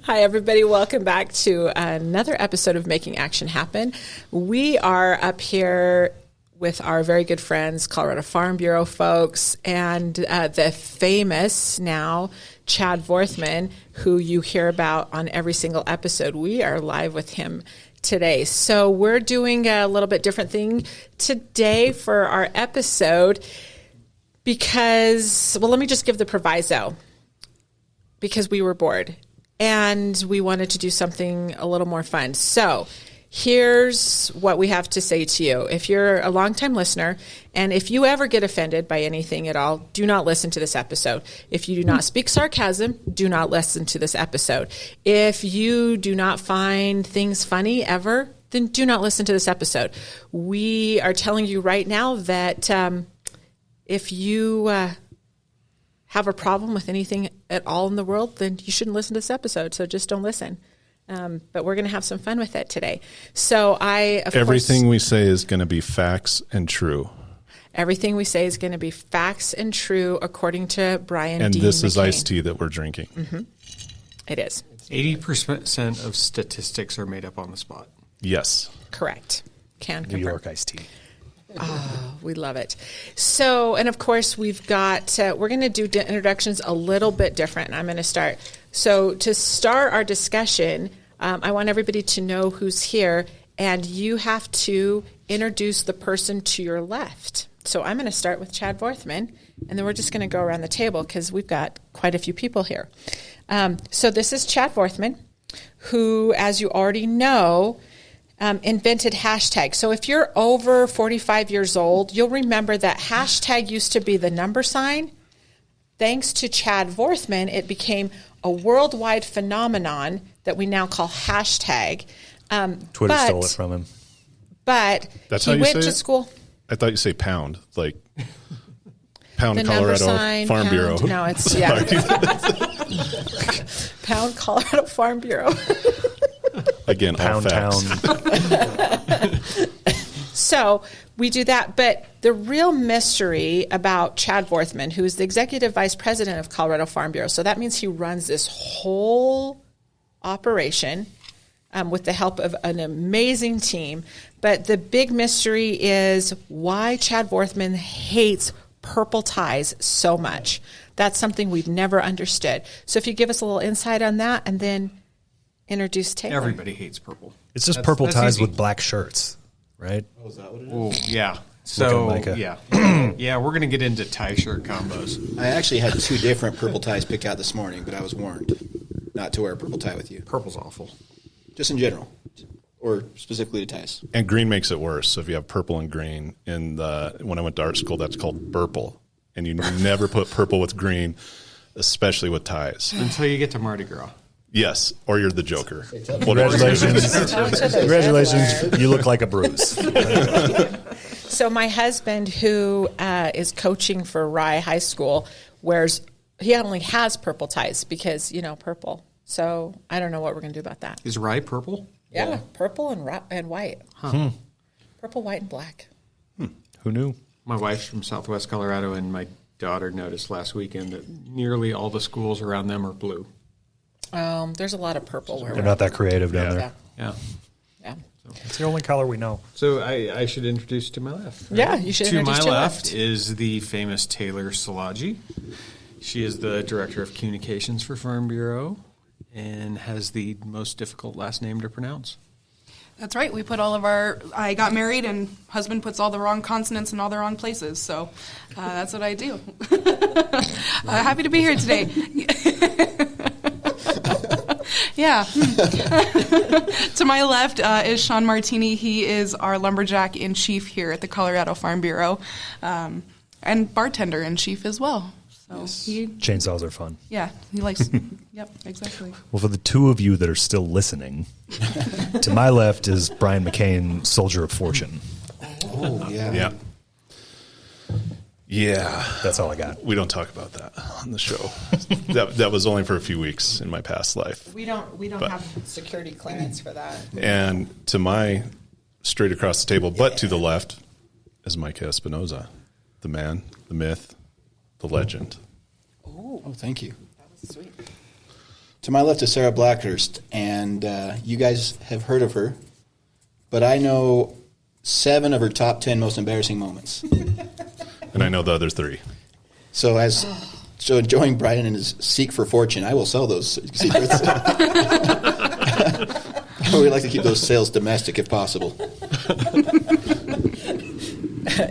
Hi, everybody. Welcome back to another episode of Making Action Happen. We are up here with our very good friends, Colorado Farm Bureau folks, and the famous now Chad Vorthman, who you hear about on every single episode. We are live with him today. So we're doing a little bit different thing today for our episode because, well, let me just give the proviso. Because we were bored and we wanted to do something a little more fun. So here's what we have to say to you. If you're a longtime listener and if you ever get offended by anything at all, do not listen to this episode. If you do not speak sarcasm, do not listen to this episode. If you do not find things funny ever, then do not listen to this episode. We are telling you right now that if you have a problem with anything at all in the world, then you shouldn't listen to this episode. So just don't listen. But we're going to have some fun with it today. So everything we say is going to be facts and true. Everything we say is going to be facts and true according to Brian and D. this McCain. Is iced tea that we're drinking. Mm-hmm. It is. 80% of statistics are made up on the spot. Yes. Correct. Can confirm. New York iced tea. Oh, we love it. So, and of course, we've got, we're going to do introductions a little bit different. I'm going to start. So to start our discussion, I want everybody to know who's here, and you have to introduce the person to your left. So I'm going to start with Chad Vorthman, and then we're just going to go around the table because we've got quite a few people here. So this is Chad Vorthman, who, as you already know, invented hashtag. So if you're over 45 years old, you'll remember that hashtag used to be the number sign. Thanks to Chad Vorthman, it became a worldwide phenomenon that we now call hashtag. Twitter stole it from him. But That's he how you went say to it? school. I thought you say pound, like pound The Colorado number sign, Farm pound. Bureau. No, it's, yeah. Pound Colorado Farm Bureau. Again, Pound all facts. Town. So we do that. But the real mystery about Chad Vorthman, who is the executive vice president of Colorado Farm Bureau, so that means he runs this whole operation with the help of an amazing team. But the big mystery is why Chad Vorthman hates purple ties so much. That's something we've never understood. So if you give us a little insight on that and then introduce Taylor. Everybody hates purple. It's just purple ties easy. with black shirts, right? Oh, is that what it is? Oh, yeah. So, Micah. yeah. Yeah, we're going to get into tie shirt combos. I actually had two different purple ties picked out this morning, but I was warned not to wear a purple tie with you. Purple's awful. Just in general, or specifically to ties. And green makes it worse. So if you have purple and green, when I went to art school, that's called burple. And you never put purple with green, especially with ties. Until you get to Mardi Gras. Yes, or you're the Joker. Congratulations. Congratulations. You look like a bruise. So my husband, who is coaching for Rye High School, he only has purple ties because, purple. So I don't know what we're going to do about that. Is rye purple? Yeah, purple and white. Huh. Purple, white, and black. Who knew? My wife's from Southwest Colorado, and my daughter noticed last weekend that nearly all the schools around them are blue. There's a lot of purple. They're not that creative down there. Yeah. Yeah. It's the only color we know. So I should introduce to my left. Right? Yeah, you should To introduce my to your left is the famous Taylor Szilagyi. She is the Director of Communications for Farm Bureau and has the most difficult last name to pronounce. That's right. We put I got married and husband puts all the wrong consonants in all the wrong places. So that's what I do. Happy to be here today. Yeah. To my left is Sean Martini. He is our lumberjack in chief here at the Colorado Farm Bureau and bartender in chief as well. So Chainsaws are fun. Yeah, he likes. Yep, exactly. Well, for the two of you that are still listening, to my left is Brian McCain, Soldier of Fortune. Oh, yeah. Yeah. Yeah. That's all I got. We don't talk about that on the show. that was only for a few weeks in my past life. We don't have security clearance for that. And to my straight across the table, but to the left, is Mike Espinoza, the man, the myth, the legend. Oh, thank you. That was sweet. To my left is Sarah Blackhurst, and you guys have heard of her, but I know 7 of her top 10 most embarrassing moments. And I know the other 3. So enjoying Brian and his seek for fortune, I will sell those secrets. We like to keep those sales domestic if possible.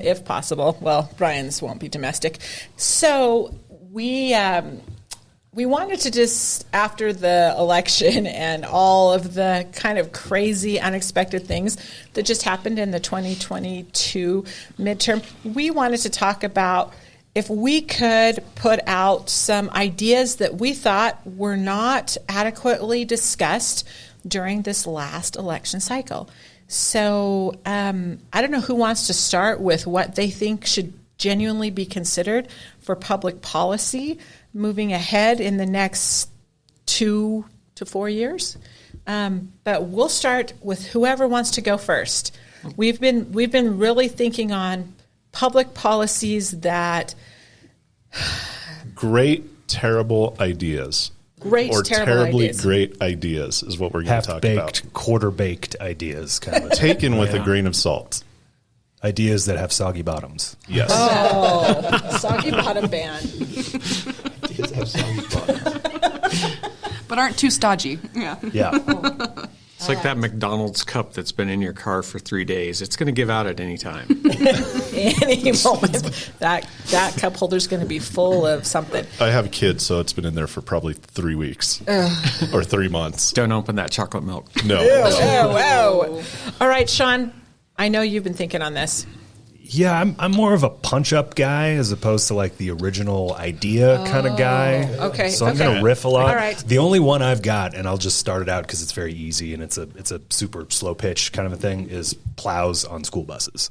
If possible. Well, Brian's won't be domestic. So we wanted to just, after the election and all of the kind of crazy, unexpected things that just happened in the 2022 midterm, we wanted to talk about if we could put out some ideas that we thought were not adequately discussed during this last election cycle. So I don't know who wants to start with what they think should genuinely be considered for public policy moving ahead in the next 2 to 4 years. But we'll start with whoever wants to go first. We've been really thinking on public policies that Great, terrible ideas. terrible terribly ideas. great ideas is what we're going to talk about. Half-baked, quarter-baked ideas, kind of. Taken with a grain of salt. Ideas that have soggy bottoms. Yes. Oh, soggy bottom band. But aren't too stodgy. Yeah. Yeah. It's like that McDonald's cup that's been in your car for 3 days. It's going to give out at any time. Any moment. That cup holder's going to be full of something. I have kids, so it's been in there for probably 3 weeks or 3 months. Don't open that chocolate milk. No. Oh. All right, Sean, I know you've been thinking on this. Yeah, I'm more of a punch-up guy as opposed to like the original idea kind of guy. Okay, So I'm okay. going to riff a lot. All right. The only one I've got, and I'll just start it out because it's very easy and it's a super slow pitch kind of a thing, is plows on school buses.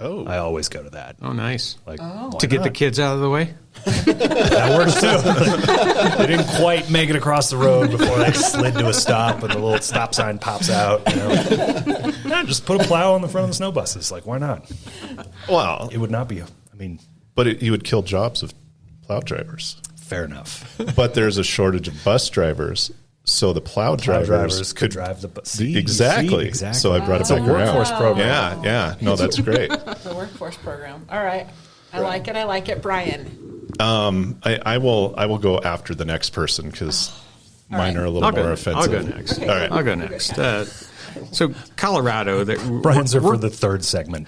Oh. I always go to that. Oh, nice. Like To get the kids out of the way? that works too. They didn't quite make it across the road before they slid to a stop and the little stop sign pops out. You know? No, just put a plow on the front of the snow buses. Like, why not? Well, It would not be. but you would kill jobs of plow drivers. Fair enough. But there's a shortage of bus drivers, so the plow drivers could drive the bus. Exactly. So I brought it back around. Workforce program. Yeah. No, that's great. The workforce program. All right. I like it. Brian. I will go after the next person because mine are a little more offensive. I'll go next. Okay. All right. I'll go next. So Colorado, Brian's are for the third segment.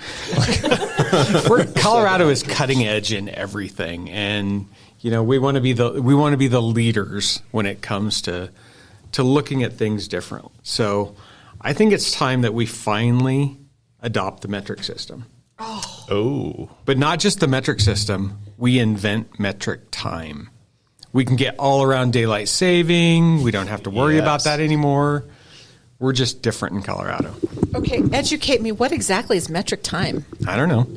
Colorado is cutting edge in everything, and we want to be the leaders when it comes to looking at things differently. So I think it's time that we finally adopt the metric system. Oh. But not just the metric system, we invent metric time. We can get all around daylight saving. We don't have to worry about that anymore. We're just different in Colorado. Okay, educate me. What exactly is metric time? I don't know.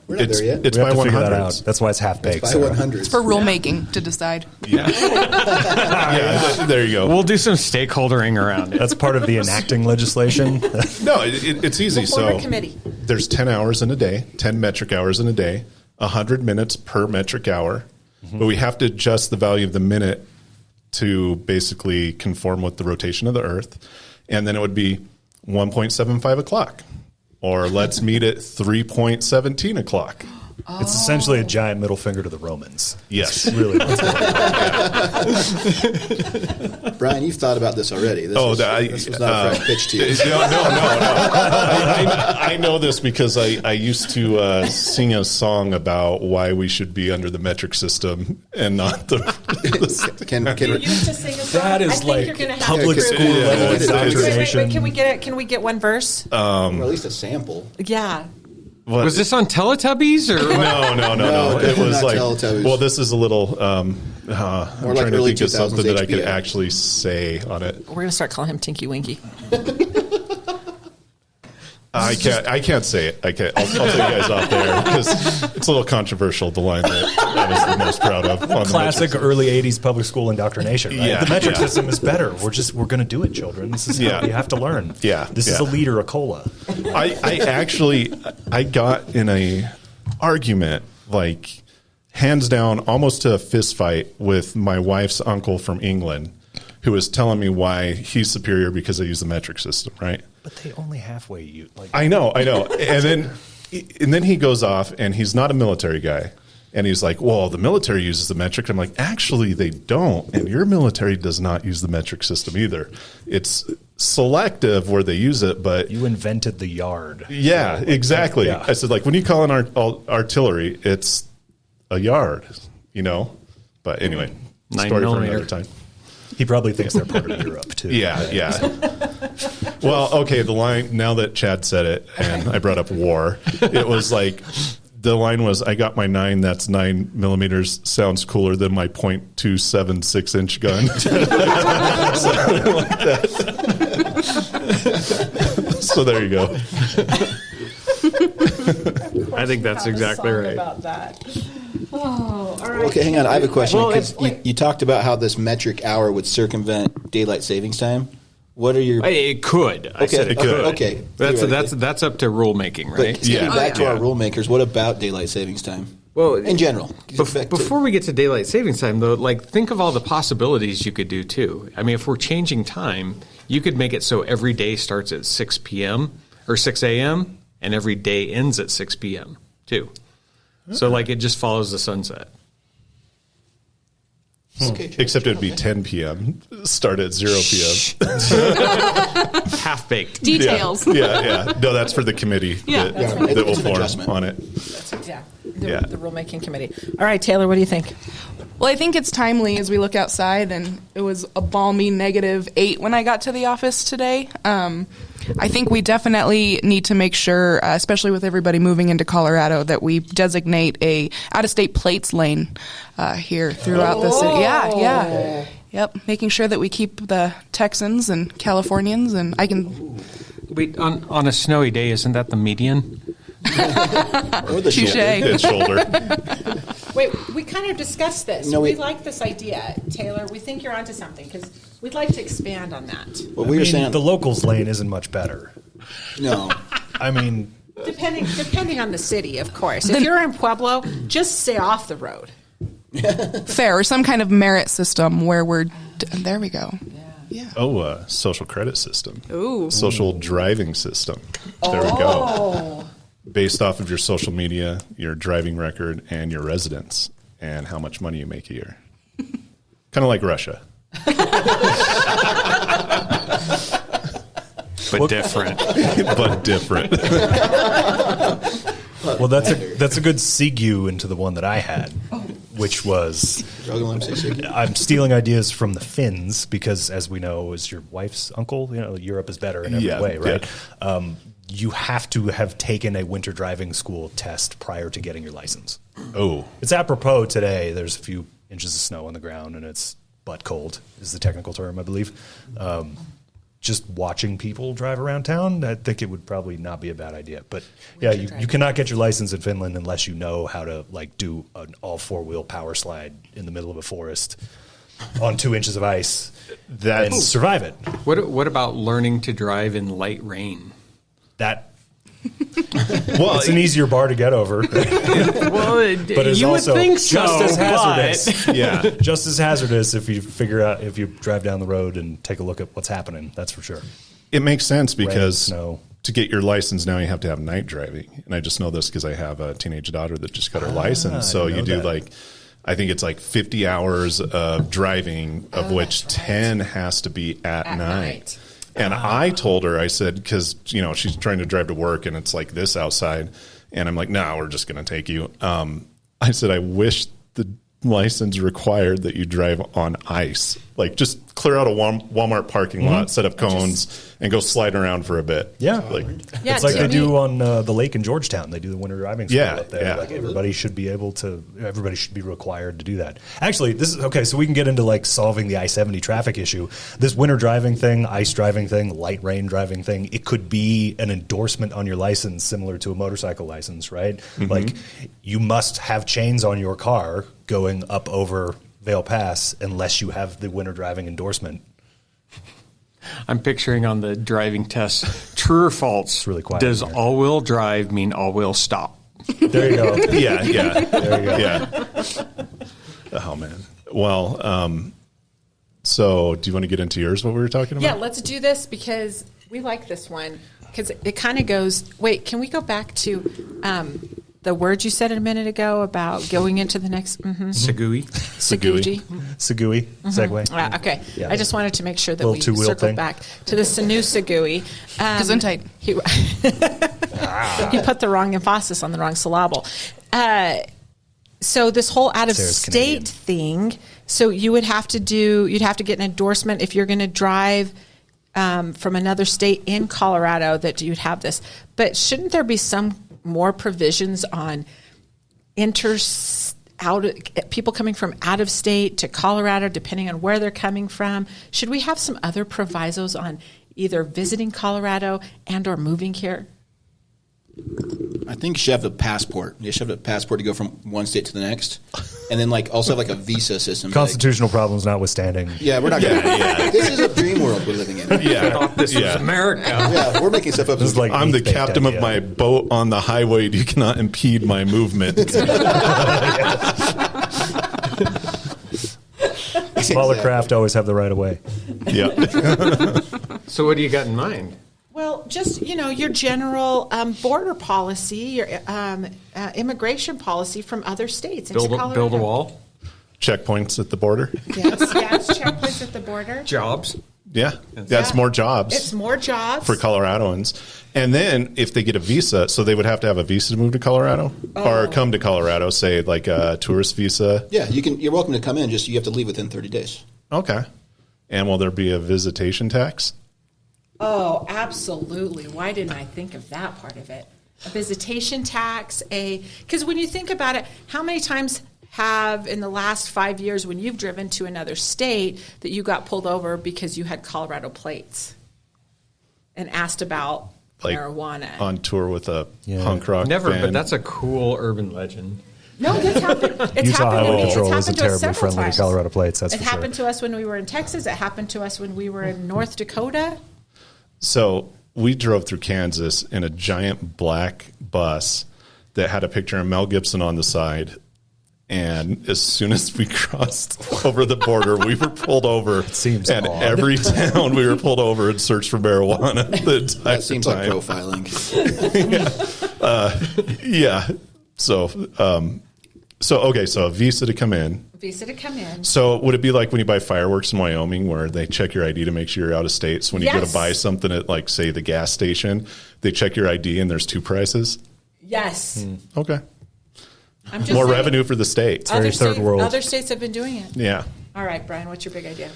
We're not there yet. It's We by have to figure that out. 100s. That's why it's half baked. By 100s. It's for rulemaking to decide. Yeah, there you go. We'll do some stakeholdering around it. That's part of the enacting legislation. No, it's easy. We'll form So a committee. there's 10 hours in a day, 10 metric hours in a day, 100 minutes per metric hour. But we have to adjust the value of the minute to basically conform with the rotation of the Earth. And then it would be 1.75 o'clock. Or let's meet at 3.17 o'clock. It's essentially a giant middle finger to the Romans. Yes. It's really what's going on. Brian, you've thought about this already. This was not a fresh pitch to you. No. I know this because I used to sing a song about why we should be under the metric system and not the. That is like public school level indoctrination. Wait, can we get one verse? Or at least a sample. Yeah. Was this on Teletubbies or No. No, It was not like, Teletubbies. well, this is a little. I'm like trying to early think of something 2000s that I could HBO. actually say on it. We're going to start calling him Tinky Winky. I can't say it. I'll tell you guys out there because it's a little controversial. The line that I was the most proud of. On Classic the early 80s public school indoctrination, right? Yeah, The metric yeah. system is better. We're going to do it, children. This is how you have to learn. Yeah, This is yeah. a liter, a cola. I actually got in a argument, like hands down, almost to a fist fight with my wife's uncle from England, who was telling me why he's superior because I use the metric system, right? But they only halfway use. Like, I know. And then he goes off, and he's not a military guy. And he's like, well, the military uses the metric. I'm like, actually, they don't. And your military does not use the metric system either. It's selective where they use it, but... You invented the yard. Yeah, exactly. Yeah. I said, like, when you call in artillery, it's a yard, But anyway, 9 story for millimeter. another time. He probably thinks they're part of Europe, too. Yeah. Well, okay, the line, now that Chad said it, and I brought up war, it was like... The line was, I got my 9, that's 9 millimeters, sounds cooler than my .276 inch gun. Something like that. So there you go. I think that's exactly right. About that. Oh, all right. Okay, hang on. I have a question Well, because you talked about how this metric hour would circumvent daylight savings time. What are your... It could. I said it could. Okay. That's up to rulemaking, right? But getting back to Yeah. our rule makers, what about daylight savings time? Well, in general. Before we get to daylight savings time, though, think of all the possibilities you could do, too. I mean, if we're changing time, you could make it so every day starts at 6 p.m. or 6 a.m., and every day ends at 6 p.m., too. So, it just follows the sunset. Okay, Except it would be 10 p.m., start at 0 p.m. Half-baked. Details. Yeah. No, that's for the committee Yeah. that will It's an form adjustment. on it. The rulemaking committee. All right, Taylor, what do you think? Well, I think it's timely as we look outside, and it was a balmy -8 when I got to the office today. I think we definitely need to make sure, especially with everybody moving into Colorado, that we designate a out-of-state plates lane here throughout the city. Yeah. Yep, making sure that we keep the Texans and Californians, and I can... Wait, on a snowy day, isn't that the median? Or the Touche. shoulder. It's shoulder. Wait, we kind of discussed this. No, we we- like this idea, Taylor. We think you're onto something because we'd like to expand on that. What we were saying... the locals lane isn't much better. No. I mean, Depending on the city, of course. If you're in Pueblo, just stay off the road. Fair, or some kind of merit system where we're... There we go. Yeah. Oh, social credit system. Ooh. Social driving system. There we go. Based off of your social media, your driving record, and your residence, and how much money you make a year. Kind of like Russia. But different. But different. well, that's a good segue into the one that I had, which was I'm stealing ideas from the Finns because, as we know, as your wife's uncle, Europe is better in every way, right? Yeah. You have to have taken a winter driving school test prior to getting your license. Oh. It's apropos today. There's a few inches of snow on the ground, and it's butt cold is the technical term, I believe. Just watching people drive around town, I think it would probably not be a bad idea. But yeah, you cannot get your license in Finland unless you know how to do an all 4-wheel power slide in the middle of a forest on 2 inches of ice and survive it. What about learning to drive in light rain? Well, it's an easier bar to get over. Well, but it's you also would think so, just as hazardous. Yeah, just as hazardous if you drive down the road and take a look at what's happening. That's for sure. it makes sense because snow. To get your license now you have to have night driving, and I just know this because I have a teenage daughter that just got her license. So you do I think it's 50 hours of driving, of which 10 has to be at night. And I told her, I said, because, she's trying to drive to work and it's like this outside. And I'm like, no, we're just going to take you. I said, I wish the license required that you drive on ice. Just clear out a Walmart parking lot, set up cones, and go sliding around for a bit. Yeah. It's like they do on the lake in Georgetown. They do the winter driving school up there. Yeah. Everybody should be required to do that. Actually, this is okay. So we can get into solving the I-70 traffic issue. This winter driving thing, ice driving thing, light rain driving thing, it could be an endorsement on your license similar to a motorcycle license, right? Mm-hmm. You must have chains on your car going up over Vail Pass unless you have the winter driving endorsement. I'm picturing on the driving test, true or false, It's really quiet does in here. all-wheel drive mean all-wheel stop? There you go. Yeah. There you go. Yeah. Oh, man. Well, So do you want to get into yours, what we were talking about? Yeah, let's do this because we like this one because it kind of goes, wait, can we go back to the word you said a minute ago about going into the next? Sagui. Seguji. Sagui, segue. Okay. Yeah. I just wanted to make sure that Little we two-wheel circled thing. back to the Sanu Segui. Gesundheit. He put the wrong emphasis on the wrong syllable. So this whole out of Sarah's state Canadian. thing, so you'd have to get an endorsement if you're going to drive from another state in Colorado that you'd have this. But shouldn't there be some more provisions on people coming from out of state to Colorado, depending on where they're coming from? Should we have some other provisos on either visiting Colorado and or moving here? I think you should have a passport. You should have a passport to go from one state to the next, and then also have a visa system. Constitutional problems notwithstanding. Yeah, we're not. This is a dream world we're living in. Yeah. This was America. Yeah, we're making stuff up. This is like I'm the eighth-baked captain idea. of my boat on the highway. You cannot impede my movement. Smaller craft always have the right of way. Yeah. So what do you got in mind? Well, just, your general border policy, your immigration policy from other states into Colorado. Build a wall? Checkpoints at the border. Yes, checkpoints at the border. Jobs? Yeah. That's more jobs. It's more jobs. For Coloradoans. And then if they get a visa, so they would have to have a visa to move to Colorado or come to Colorado, say like a tourist visa. Yeah, you're welcome to come in. Just you have to leave within 30 days. Okay. And will there be a visitation tax? Oh, absolutely. Why didn't I think of that part of it? A visitation tax, because when you think about it, how many times have in the last 5 years when you've driven to another state that you got pulled over because you had Colorado plates and asked about marijuana? On tour with a punk rock Never, band. but that's a cool urban legend. No, that's happened. It's Utah happened to Highway me. It's Patrol happened isn't to us terribly several friendly times. to Colorado plates, that's it for happened sure. to us when we were in Texas. It happened to us when we were in North Dakota. So we drove through Kansas in a giant black bus that had a picture of Mel Gibson on the side. And as soon as we crossed over the border, we were pulled over. Seems and odd. every town we were pulled over and searched for marijuana the entire That seems like time. profiling. Yeah. So a visa to come in. Visa to come in. So would it be like when you buy fireworks in Wyoming where they check your ID to make sure you're out of state? So when you go Yes. to buy something at, like, say, the gas station, they check your ID and there's two prices? Yes. Okay. I'm just More saying, revenue for the state. Other, very third states, world. other states have been doing it. Yeah. All right, Brian, what's your big idea?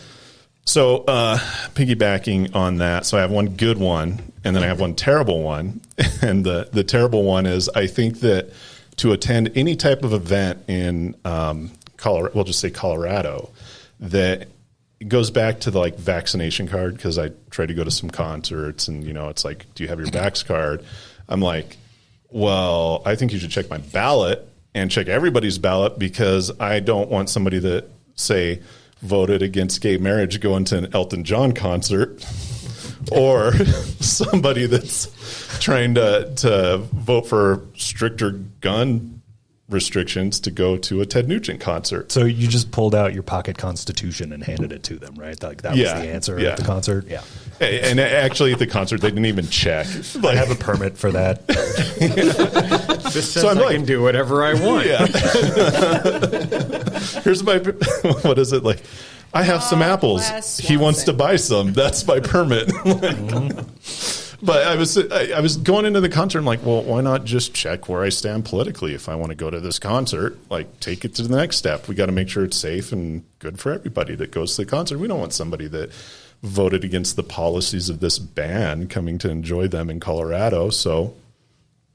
So piggybacking on that, so I have one good one and then I have one terrible one. And the terrible one is I think that to attend any type of event in Colorado, we'll just say Colorado, that it goes back to the vaccination card, because I tried to go to some concerts and, it's like, do you have your Vax card? I'm like, well, I think you should check my ballot and check everybody's ballot, because I don't want somebody that, say, voted against gay marriage going to an Elton John concert, or somebody that's trying to vote for stricter gun restrictions to go to a Ted Nugent concert. So you just pulled out your pocket constitution and handed it to to them, right? Like that was the answer at the concert? Yeah. And actually at the concert, they didn't even check. I have a permit for that. This says I'm I like- can do whatever I want. Yeah. Here's my, what is it? Like, I have some apples. bless He wants to Swanson. buy some. That's my permit. But I was going into the concert. I'm like, well, why not just check where I stand politically? If I want to go to this concert, take it to the next step. We got to make sure it's safe and good for everybody that goes to the concert. We don't want somebody that voted against the policies of this ban coming to enjoy them in Colorado. So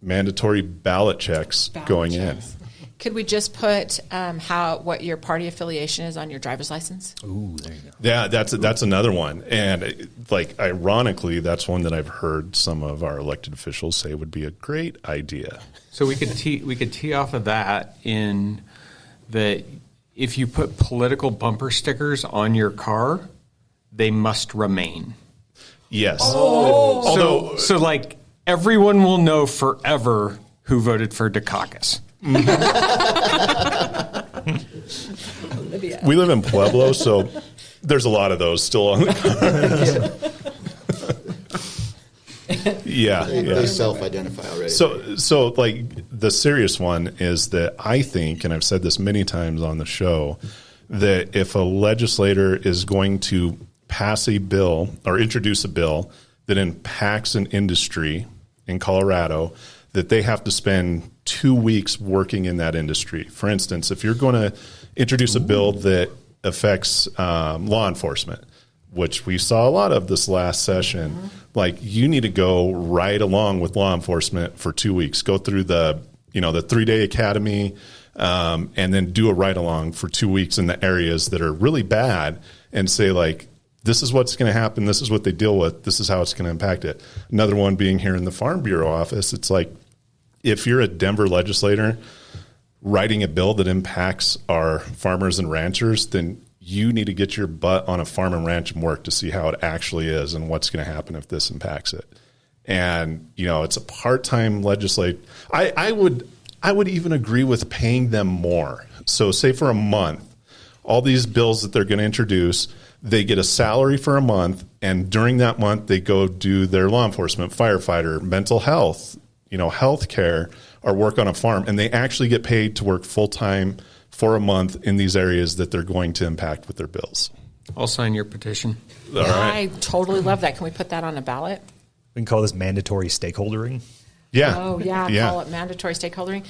mandatory ballot checks going in. Could we just put what your party affiliation is on your driver's license? Ooh, there you go. Yeah, that's another one. And ironically, that's one that I've heard some of our elected officials say would be a great idea. So we could tee off of that in that if you put political bumper stickers on your car, they must remain. Yes. Although So everyone will know forever who voted for Dukakis. we live in Pueblo, so There's a lot of those still on the cars. Yeah. They self-identify already. So like the serious one is that I think, and I've said this many times on the show, that if a legislator is going to pass a bill or introduce a bill that impacts an industry in Colorado, that they have to spend 2 weeks working in that industry. For instance, if you're going to introduce a bill that affects law enforcement, which we saw a lot of this last session, like you need to go right along with law enforcement for 2 weeks, go through the 3-day academy, and then do a ride along for 2 weeks in the areas that are really bad and say like, this is what's going to happen. This is what they deal with. This is how it's going to impact it. Another one being here in the Farm Bureau office, it's like if you're a Denver legislator writing a bill that impacts our farmers and ranchers, then you need to get your butt on a farm and ranch and work to see how it actually is and what's going to happen if this impacts it. And, it's a part-time legislator. I would even agree with paying them more. So say for a month, all these bills that they're going to introduce, they get a salary for a month, and during that month, they go do their law enforcement, firefighter, mental health, health care, or work on a farm, and they actually get paid to work full-time for a month in these areas that they're going to impact with their bills. I'll sign your petition. All right. I totally love that. Can we put that on a ballot? We can call this mandatory stakeholdering. Yeah. Oh, yeah. Call it mandatory stakeholdering.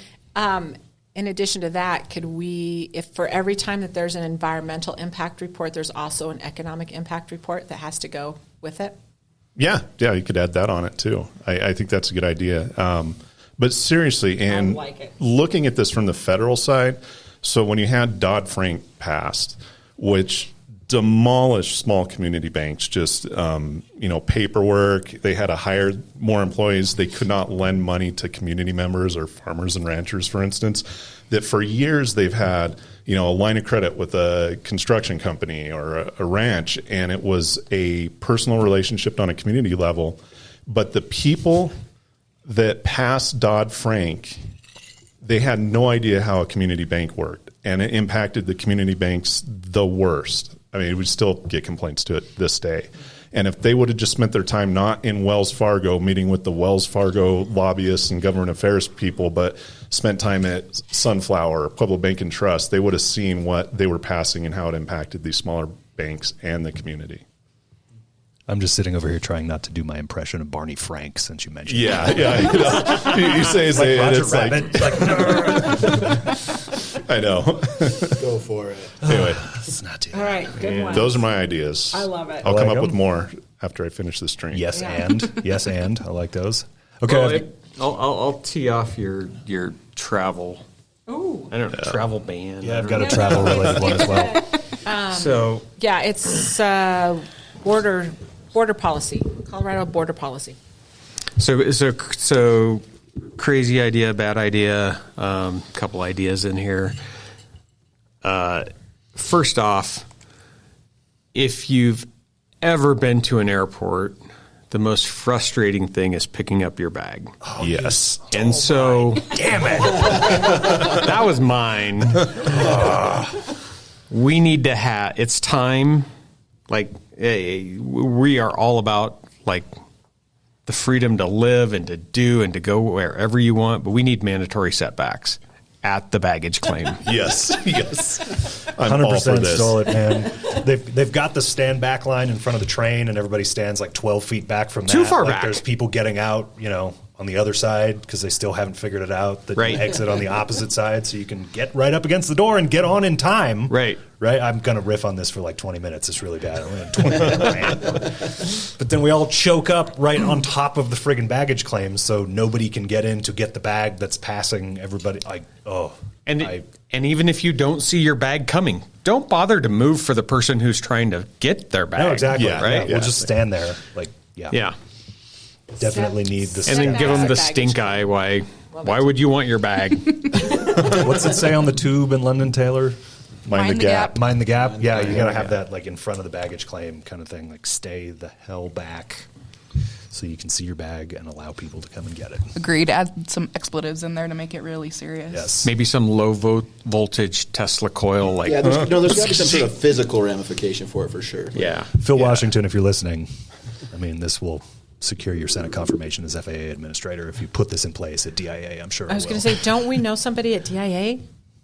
In addition to that, could we, if for every time that there's an environmental impact report, there's also an economic impact report that has to go with it? Yeah, you could add that on it too. I think that's a good idea. But seriously, and looking at this from the federal side, so when you had Dodd-Frank passed, which demolished small community banks, just paperwork, they had to hire more employees, they could not lend money to community members or farmers and ranchers, for instance, that for years they've had a line of credit with a construction company or a ranch, and it was a personal relationship on a community level. But the people that passed Dodd-Frank, they had no idea how a community bank worked, and it impacted the community banks the worst. I mean, we still get complaints to it this day. And if they would have just spent their time not in Wells Fargo meeting with the Wells Fargo lobbyists and government affairs people, but spent time at Sunflower, Pueblo Bank and Trust, they would have seen what they were passing and how it impacted these smaller banks and the community. I'm just sitting over here trying not to do my impression of Barney Frank since you mentioned that. You say Roger it's Rabbit, I know. Go for it. Anyway, let's not do that. All right, good one. those are my ideas. I love it. I'll come up them. with more after I finish this drink. Yes, Yeah. and I like those. Okay, Well, I'll tee off your travel. Ooh. I don't know, travel ban. yeah, I've got a travel related one as well. So Yeah, it's border policy, Colorado border policy. So crazy idea, bad idea, couple ideas in here. First off, if you've ever been to an airport, the most frustrating thing is picking up your bag. Yes. And so, Damn it! that was mine. We need to have, it's time, like, we are all about, like, the freedom to live and to do and to go wherever you want, but we need mandatory setbacks at the baggage claim. Yes. I'm all for 100% this. install it, man. They've got the stand back line in front of the train, and everybody stands like 12 feet back from that. Too far like back. There's people getting out, on the other side because they still haven't figured it out. That Right. you exit on the opposite side, so you can get right up against the door and get on in time. Right. I'm gonna riff on this for like 20 minutes. It's really bad. I'm gonna 20-minute rant. But then we all choke up right on top of the friggin' baggage claims, so nobody can get in to get the bag that's passing everybody. And even if you don't see your bag coming, don't bother to move for the person who's trying to get their bag. No, exactly. Yeah, right? We'll just stand there. Yeah. Definitely need the. And then give them the Baggage stink claim. eye. Why would you want your bag? What's it say on the tube in London, Taylor? Mind the gap. Mind the gap. Yeah, you got to have that like in front of the baggage claim kind of thing. Like stay the hell back. so you can see your bag and allow people to come and get it. Agreed. Add some expletives in there to make it really serious. Yes. Maybe some low voltage Tesla coil, like Yeah, there's got to be some sort of physical ramification for it for sure. yeah. Phil Washington, if you're listening, I mean, this will secure your Senate confirmation as FAA administrator if you put this in place at DIA. I'm sure. I was going to say, don't we know somebody at DIA?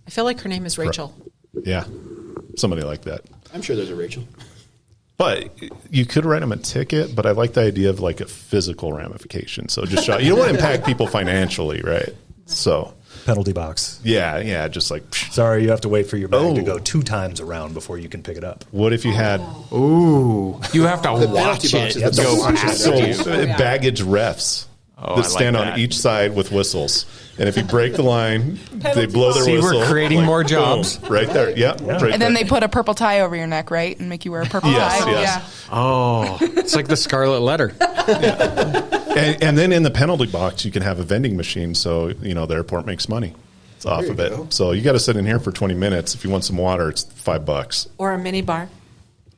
I feel like her name is Rachel. Yeah, somebody like that. I'm sure there's a Rachel. But you could write them a ticket, but I like the idea of like a physical ramification. So just you don't want to impact people financially, right? So penalty box. yeah, just like Sorry, you have to wait for your bag to go 2 times around before you can pick it up. what if you had Ooh, you have to watch penalty it box is the go penalty past box. you. baggage refs Oh, I that like stand that. on each side with whistles, and if you break the line, they blow their See, we're whistle. creating more jobs. boom, right there. Yep, right And then there. they put a purple tie over your neck, right? And make you wear a purple Yes, tie. yes. Oh, it's like the Scarlet Letter. And then in the penalty box, you can have a vending machine, so the airport makes money. It's off There of you it. go. So you got to sit in here for 20 minutes. If you want some water, it's $5 Or a mini bar.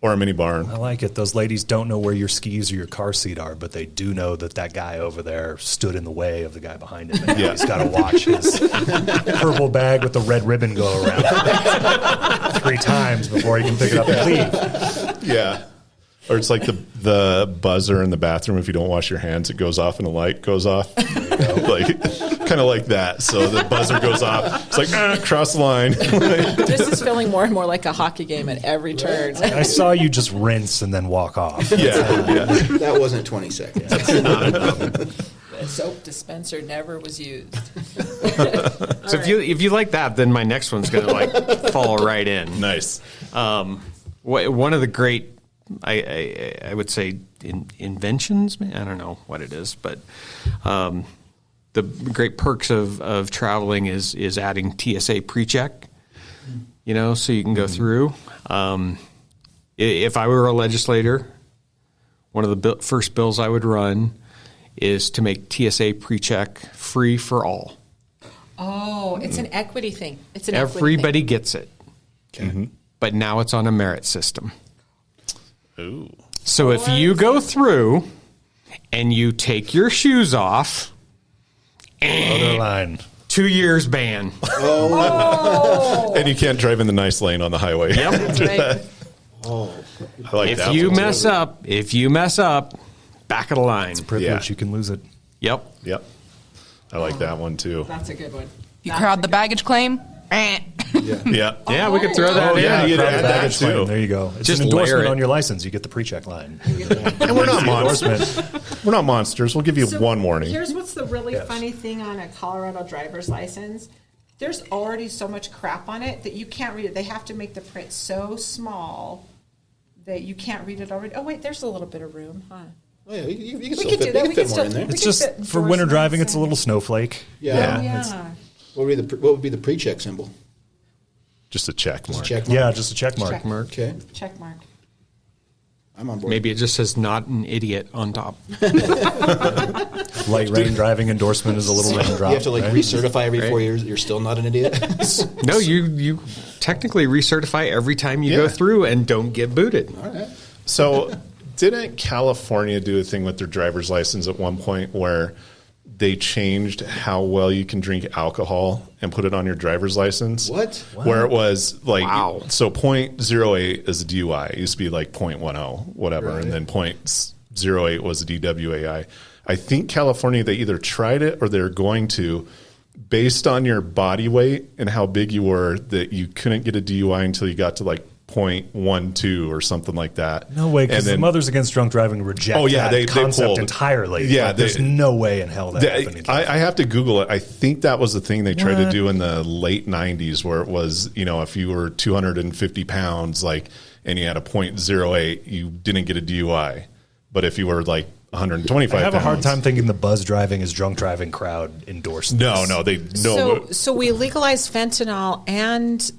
or a mini barn. I like it. Those ladies don't know where your skis or your car seat are, but they do know that guy over there stood in the way of the guy behind him. And Yeah. he's got to watch his purple bag with the red ribbon go around 3 times before he can pick it up and leave. Yeah. Or it's like the buzzer in the bathroom. If you don't wash your hands, it goes off and the light goes off. Like kind of like that. So the buzzer goes off. It's like, cross the line. This is feeling more and more like a hockey game at every turn. I saw you just rinse and then walk off. yeah. That wasn't 20 seconds. The soap dispenser never was used. So if you like that, then my next one's going to like fall right in. Nice. One of the great, I would say, inventions. I don't know what it is, but the great perks of traveling is adding TSA PreCheck. So you can go through. If I were a legislator, one of the first bills I would run is to make TSA PreCheck free for all. Oh, it's an equity thing. It's an Everybody equity thing. gets it. Okay. But now it's on a merit system. Ooh. So if you go through and you take your shoes off, Other line. 2 years ban. And you can't drive in the nice lane on the highway. Yep. That's right. I like If that you one, too. mess up, back of the line. Privilege, Yeah. you can lose it. Yep. Yep. I like that one too. That's a good one. You crowd the baggage claim. Yeah. Yeah, we could throw that in. yeah, you Crowd add the that baggage too. claim. There you go. It's Just an layer endorsement it. on your license. You get the pre-check line. And we're not monsters. We're not monsters. We'll give you one warning. Here's what's the really Yes. funny thing on a Colorado driver's license. There's already so much crap on it that you can't read it. They have to make the print so small that you can't read it already. Oh, wait, there's a little bit of room, huh? Oh, yeah, you can We still could fit, do that. you We can could fit more still. in there. we It's could just fit for winter driving. endorsements It's a little snowflake. Yeah. and- Yeah. What would be the pre-check symbol? Just a check mark. Check mark? Yeah, just a check mark. Check. Okay. Check mark. I'm on board. Maybe it just says not an idiot on top. Light rain driving endorsement is a little raindrop. You have to like right? recertify every Right. 4 years. You're still not an idiot. No, you technically recertify every time you Yeah. go through and don't get booted. All right. So, didn't California do a thing with their driver's license at one point where they changed how well you can drink alcohol and put it on your driver's license? What? Where it was like, Wow. so 0.08 is a DUI. It used to be like 0.10, whatever, Right. and then 0.08 was a DWAI. I think California, they either tried it or they're going to, based on your body weight and how big you were, that you couldn't get a DUI until you got to like 0.12 or something like that. No way, because And the then- Mothers Against Drunk Driving reject that they concept pulled. entirely. Yeah, Like, there's they- no way in hell that happened. I have to Google it. I think that was the thing they tried to do in the late 90s where it was, if you were 250 pounds, like, and you had a 0.08, you didn't get a DUI. But if you were like 125 I have a hard pounds- time thinking the buzz driving is drunk driving crowd endorsed. No, this. So we legalized fentanyl and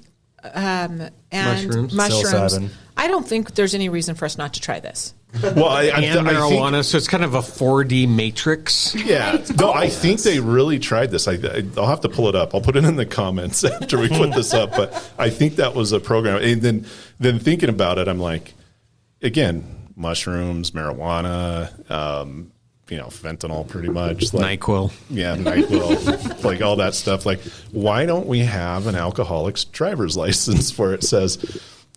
Mushrooms. Psilocybin. I don't think there's any reason for us not to try this. Well, I And think- marijuana, so it's kind of a 4D matrix. Yeah, no, I think they really tried this. I'll have to pull it up. I'll put it in the comments after we put this up. But I think that was a program. And then thinking about it, I'm like, again, mushrooms, marijuana, fentanyl pretty much. Like, NyQuil. Yeah, NyQuil, like all that stuff. Like, why don't we have an alcoholic's driver's license where it says,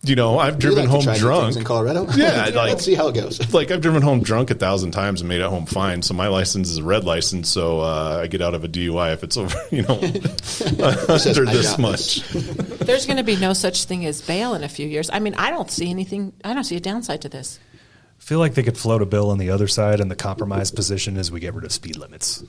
I've You driven like to home try new drunk things in Colorado. Yeah, let's see how it goes. Like, I've driven home drunk 1,000 times and made it home fine. So my license is a red license. So I get out of a DUI if it's over, under this much. There's going to be no such thing as bail in a few years. I mean, I don't see a downside to this. I feel like they could float a bill on the other side, and the compromise position is we get rid of speed limits.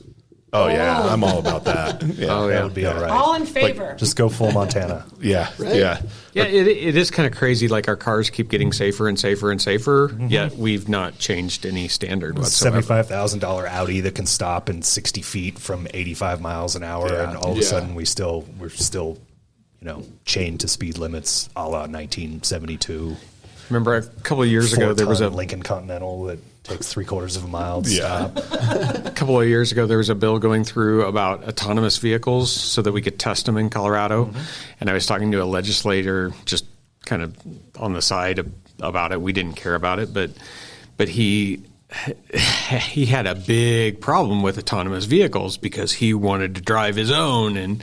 Oh, yeah. I'm all about that. Yeah. That would be all right. All in favor. Just go full Montana. Yeah. Right? Yeah. Yeah, it is kind of crazy. Like, our cars keep getting safer and safer and safer, yet we've not changed any standard whatsoever. $75,000 Audi that can stop in 60 feet from 85 miles an hour, Yeah. and all of a sudden we're still chained to speed limits a la 1972. Remember a couple of years ago, there was a Lincoln Continental that takes 3/4 of a mile to Yeah. stop. A couple of years ago, there was a bill going through about autonomous vehicles so that we could test them in Colorado. And I was talking to a legislator just kind of on the side about it. We didn't care about it, but he had a big problem with autonomous vehicles because he wanted to drive his own. And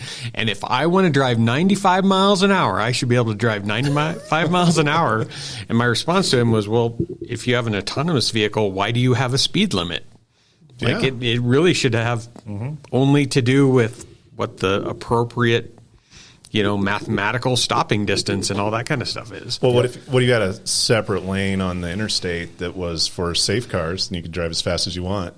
if I want to drive 95 miles an hour, I should be able to drive 95 miles an hour. And my response to him was, well, if you have an autonomous vehicle, why do you have a speed limit? Like, Yeah. it really should have only to do with what the appropriate, mathematical stopping distance and all that kind of stuff is. Well, what if you had a separate lane on the interstate that was for safe cars and you could drive as fast as you want,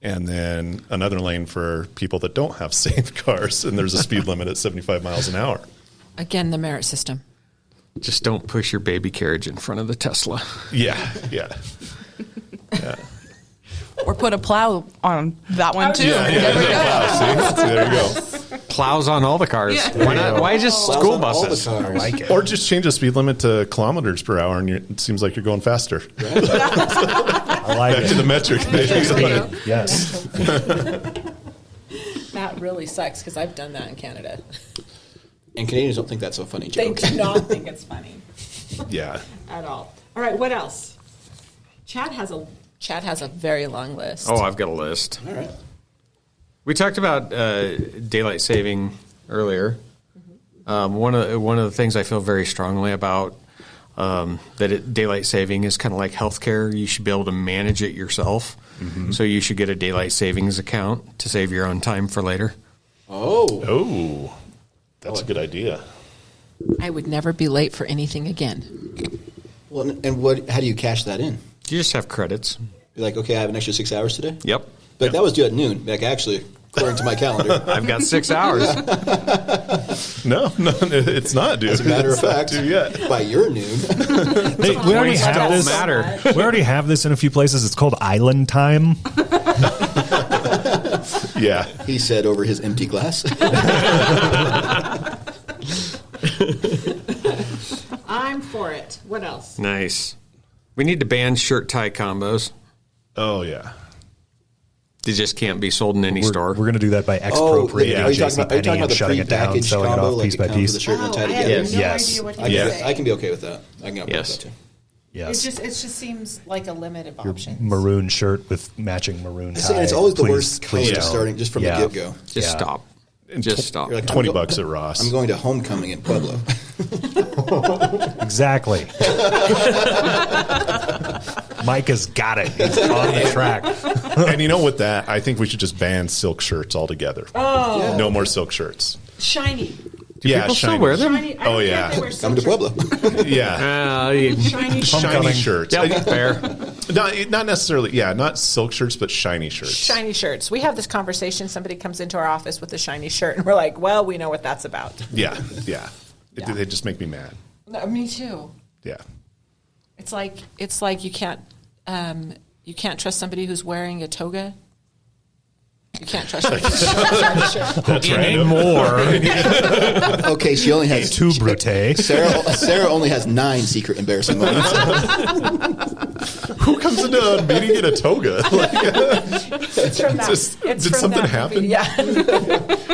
and then another lane for people that don't have safe cars, and there's a speed limit at 75 miles an hour? Again, the merit system. Just don't push your baby carriage in front of the Tesla. Yeah. Or put a plow on that one too. See, there you go. Plows on all the cars. Yeah. Why not? Why just Plows school on all the buses? cars. I like it. Or just change the speed limit to kilometers per hour, and it seems like you're going faster. I like Back to the it. metric. Baby. Yes. That really sucks because I've done that in Canada. And Canadians don't think that's a funny They joke. do not think it's funny Yeah. at all. All right, what else? Chad has a very long list. Oh, I've got a list. All right. We talked about daylight saving earlier. One of the things I feel very strongly about daylight saving is kind of like healthcare. You should be able to manage it yourself. So you should get a daylight savings account to save your own time for later. Oh, that's a good idea. I would never be late for anything again. Well, and how do you cash that in? You just have credits. You're like, okay, I have an extra 6 hours today. Yep. Like, that was due at noon. Like, actually, according to my calendar. I've got 6 hours. No, it's not, dude. As a matter of It's not fact, due yet. by your noon, Hey, we already Points have don't this. matter. We already have this in a few places. It's called Island Time. Yeah. he said over his empty glass. I'm for it. What else? Nice. We need to ban shirt-tie combos. Oh, yeah. They just can't be sold in any store. We're going to do that by Are expropriating you talking JCPenney about and the shutting it down, prepackaged selling it combo, off like piece it by comes with piece. a shirt and a tie I together? have no Yes. idea what I you're can, saying. I can be okay with that. I can get okay Yes. with that too. Yes. It just seems like a limited option. Maroon shirt with matching maroon tie. See, and it's always the Please- worst color please don't. starting just from Yeah. the get-go. Just Yeah. stop. Just stop. You're like, $20 at Ross. I'm going to homecoming in Pueblo. Exactly. Mike has got it. He's on the track. And with that, I think we should just ban silk shirts altogether. Oh. No more silk shirts. Shiny. Yeah, people still shiny. wear them? Shiny. I Oh, don't care yeah. if they wear Coming to silk Pueblo. Yeah. shiny. Shiny Homecoming. shirts. Yep, fair. Not necessarily, not silk shirts, but shiny shirts. Shiny shirts. We have this conversation. Somebody comes into our office with a shiny shirt, and we're like, "Well, we know what that's about." Yeah. Yeah. They just make me mad. No, me too. Yeah. It's like you can't trust somebody who's wearing a toga. You can't trust somebody who's wearing a shirt. Anymore. Okay, she only has Too brute. Sarah only has 9 secret embarrassing moments. Who comes into a meeting in a toga? It's from that. Did something happen? Yeah.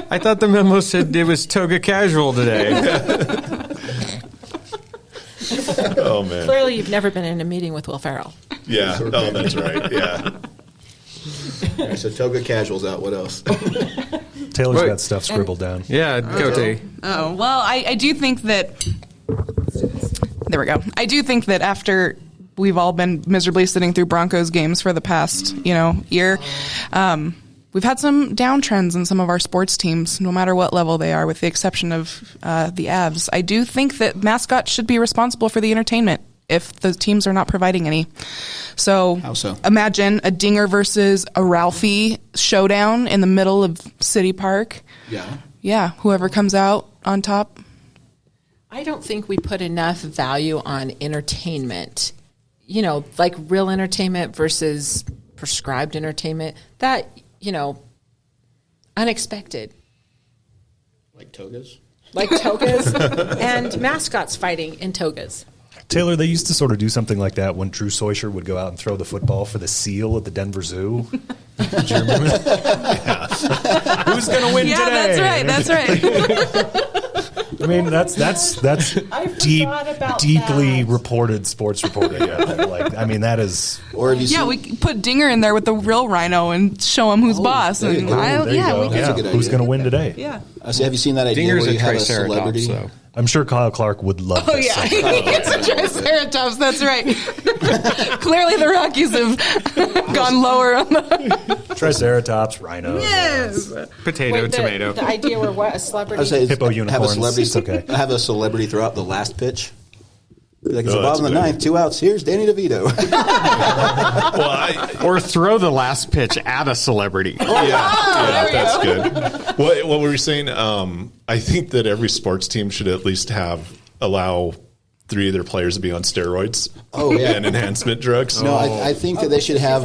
I thought the memo said it was toga casual today. Oh, man. Clearly, you've never been in a meeting with Will Ferrell. Yeah. Oh, that's right. Yeah. All right, so toga casuals out. What else? Taylor's Wait. got stuff scribbled down. Yeah, go T. Oh, well, I do think that. There we go. I do think that after we've all been miserably sitting through Broncos games for the past, year, we've had some downtrends in some of our sports teams, no matter what level they are, with the exception of the Avs. I do think that mascots should be responsible for the entertainment if the teams are not providing any. So, How so? Imagine a Dinger versus a Ralphie showdown in the middle of City Park. Yeah. Yeah, whoever comes out on top. I don't think we put enough value on entertainment, like real entertainment versus prescribed entertainment. That, unexpected. Like togas? Like togas and mascots fighting in togas. Taylor, they used to sort of do something like that when Drew Soicher would go out and throw the football for the seal at the Denver Zoo. Do you remember that? Who's going to win today? That's right. I mean, that's deeply that. reported sports reporting. That is. Or have you Yeah, seen, we could put Dinger in there with the real rhino and show him who's boss. there you And go. There you go. That's a good Who's idea. going to win today? yeah. so have you seen that idea Dinger's where a you have a triceratops, celebrity? though. I'm sure Kyle Clark would love Oh, this. yeah. It's a Triceratops. That's right. Clearly the Rockies have gone lower on the. Triceratops, rhino. Yes. Potato, Wait, tomato. The idea where what a I would celebrity. say Hippo have a unicorns. celebrity. It's okay. Have a celebrity throw out the last pitch. Like it's Oh, the that's bottom of the good. ninth, 2 outs. Here's Danny DeVito. Or throw the last pitch at a celebrity. Yeah, that's good. What were you saying? I think that every sports team should at least allow 3 of their players to be on steroids. Oh, yeah. And enhancement drugs. No, I think that they should have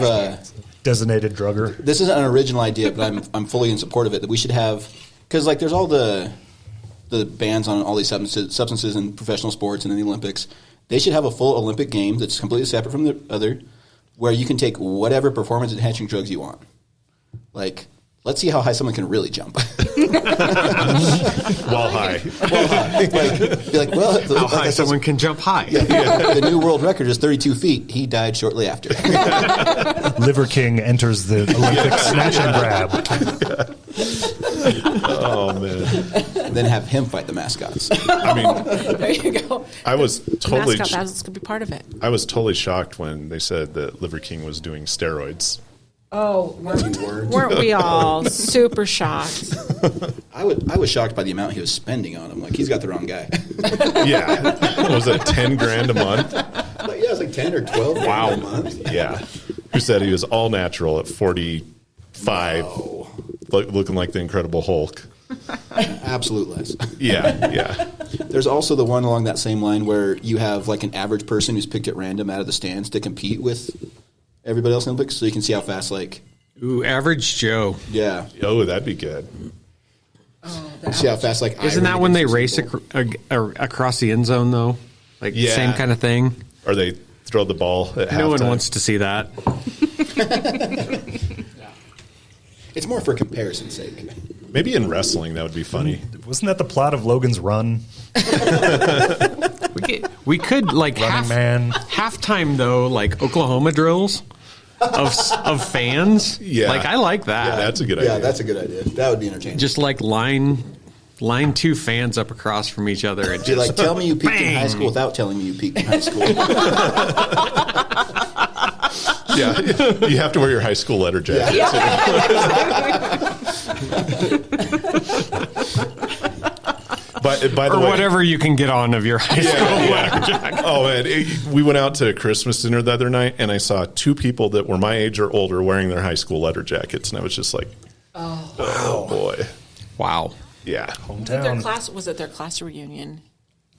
Designated drugger. this isn't an original idea, but I'm fully in support of it. That we should have, because like there's all the bans on all these substances in professional sports and in the Olympics. They should have a full Olympic game that's completely separate from the other, where you can take whatever performance enhancing drugs you want. Like, let's see how high someone can really jump. While high. Be like, well, How like high I said, someone can jump high. the new world record is 32 feet. He died shortly after. Liver King enters the Olympic snatch and grab. Oh, man. And then have him fight the mascots. I mean, There you go. I was totally Mascot battles could be part of it. I was totally shocked when they said that Liver King was doing steroids. Oh, weren't we all super shocked? I was shocked by the amount he was spending on him. Like, he's got the wrong guy. Yeah. Was it 10 grand a month? Like, yeah, it was like 10 or 12 Wow. a month. Yeah. Who said he was all natural at 45, looking like the Incredible Hulk. Absolute lies. Yeah. There's also the one along that same line where you have like an average person who's picked at random out of the stands to compete with everybody else in the Olympics, so you can see how fast, like, Ooh, average Joe. yeah. Oh, that'd be good. See how fast, like, Isn't that when they race people. across the end zone, though? Like, Yeah. same kind of thing? Or they throw the ball at No one halftime. wants to see that. It's more for comparison's sake. Maybe in wrestling that would be funny. Wasn't that the plot of Logan's Run? We could like Running Man. halftime though, like Oklahoma drills of fans. Yeah. Like I like that. Yeah, that's a good idea. Yeah, that's a good idea. That would be entertaining. Just like line 2 fans up across from each other and be like, tell me you peaked in high bang. school without telling me you peaked in high school. Yeah, you have to wear your high school letter jacket. But by the or way, whatever you can get on of your high school. Oh man, we went out to a Christmas dinner the other night, and I saw 2 people that were my age or older wearing their high school letter jackets, and I was just like, "Oh boy, Wow. yeah." Hometown. Was it their class reunion?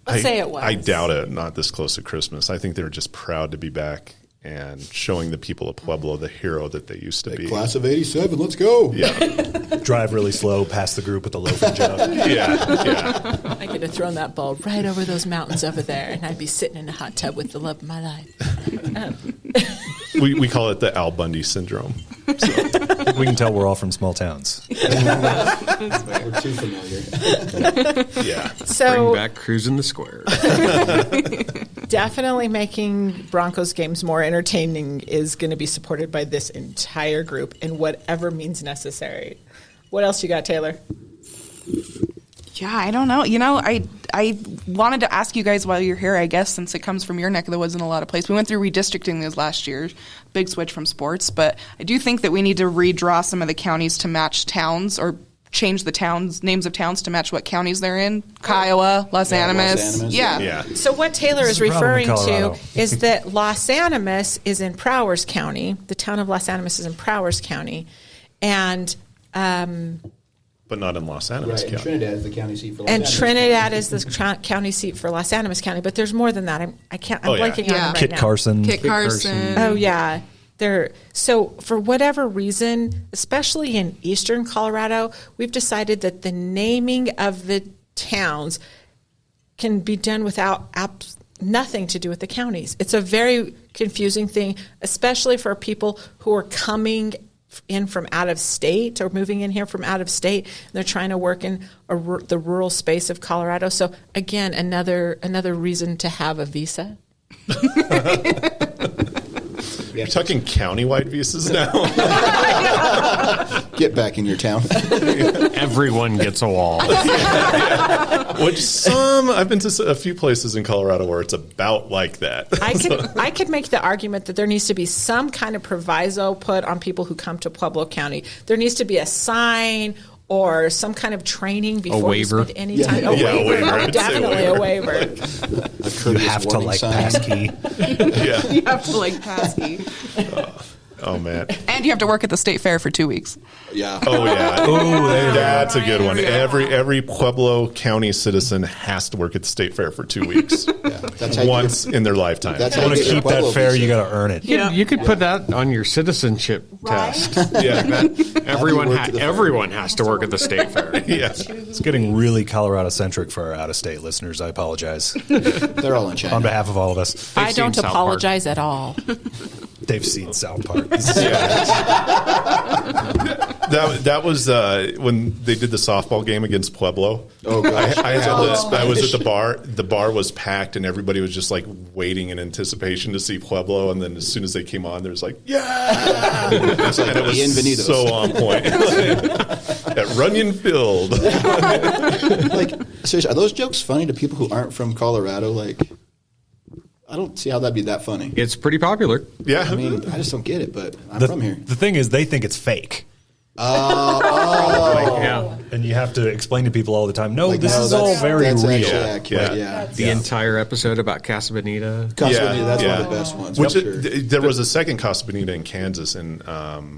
Let's say it was. I doubt it. Not this close to Christmas. I think they were just proud to be back and showing the people of Pueblo the hero that they used to be. Class of 87, let's go. Yeah, Drive really slow past the group with the loafing jug. yeah. I could have thrown that ball right over those mountains over there, and I'd be sitting in a hot tub with the love of my life. We call it the Al Bundy syndrome. We can tell we're all from small towns. We're too familiar. Yeah. Bring So back cruising the square. definitely making Broncos games more entertaining is going to be supported by this entire group in whatever means necessary. What else you got, Taylor? Yeah, I don't know. You know, I wanted to ask you guys while you're here, I guess, since it comes from your neck of the woods in a lot of places. We went through redistricting this last year, big switch from sports, but I do think that we need to redraw some of the counties to match towns or change the names of towns to match what counties they're in. Kiowa, Los Animas. Yeah. So what Taylor is This is a problem in referring to Colorado. is that Los Animas is in Prowers County. The town of Los Animas is in Prowers County. And But not in Los Animas Right, and County. Trinidad is the county seat for Los and Angeles. Trinidad is the county seat for Los Animas County, but there's more than that. I'm blanking on them right Kit now. Carson. Kit Carson. Oh yeah, so for whatever reason, especially in eastern Colorado, we've decided that the naming of the towns can be done without nothing to do with the counties. It's a very confusing thing, especially for people who are coming in from out of state or moving in here from out of state. And they're trying to work in the rural space of Colorado. So again, another reason to have a visa. You're talking countywide visas now? Get back in your town. Everyone gets a wall. Which I've been to a few places in Colorado where it's about like that. I could make the argument that there needs to be some kind of proviso put on people who come to Pueblo County. There needs to be a sign or some kind of training before you waiver. spend any time. A Yeah, a waiver. waiver. Oh, I'd say definitely a waiver. A You courteous have to warning like sign. passkey. Yeah. You have to like passkey. Oh man. And you have to work at the state fair for 2 weeks. Yeah. Oh yeah. That's a good one. Every Pueblo County citizen has to work at the state fair for 2 weeks. That's how you Once in their lifetime. That's You how want you to get your keep that Pueblo fair, visa. you got to earn it. You could put that on your citizenship test. Yeah. Everyone has to work at the state fair. Yeah. It's getting really Colorado-centric for our out-of-state listeners. I apologize. They're all in China. On behalf of all of us, I don't South Park. apologize at all. they've seen South Park. That was when they did the softball game against Pueblo. Oh, gosh. I was at the bar. The bar was packed, and everybody was just like waiting in anticipation to see Pueblo. And then as soon as they came on, there was like, yeah! It's like And it was Bienvenidos. so on point. At Runyon Field. Like, seriously, are those jokes funny to people who aren't from Colorado? Like, I don't see how that'd be that funny. It's pretty popular. Yeah. I mean, I just don't get it, but I'm The, from here. the thing is, they think it's fake. Yeah. And you have to explain to people all the time, no, Like, this no, is all that's- very that's real. actually accurate, Yeah. yeah. The entire episode about Casa Bonita. Casa Yeah, Bonita, that's one yeah. of the best ones. Which for sure. there was a second Casa Bonita in Kansas, in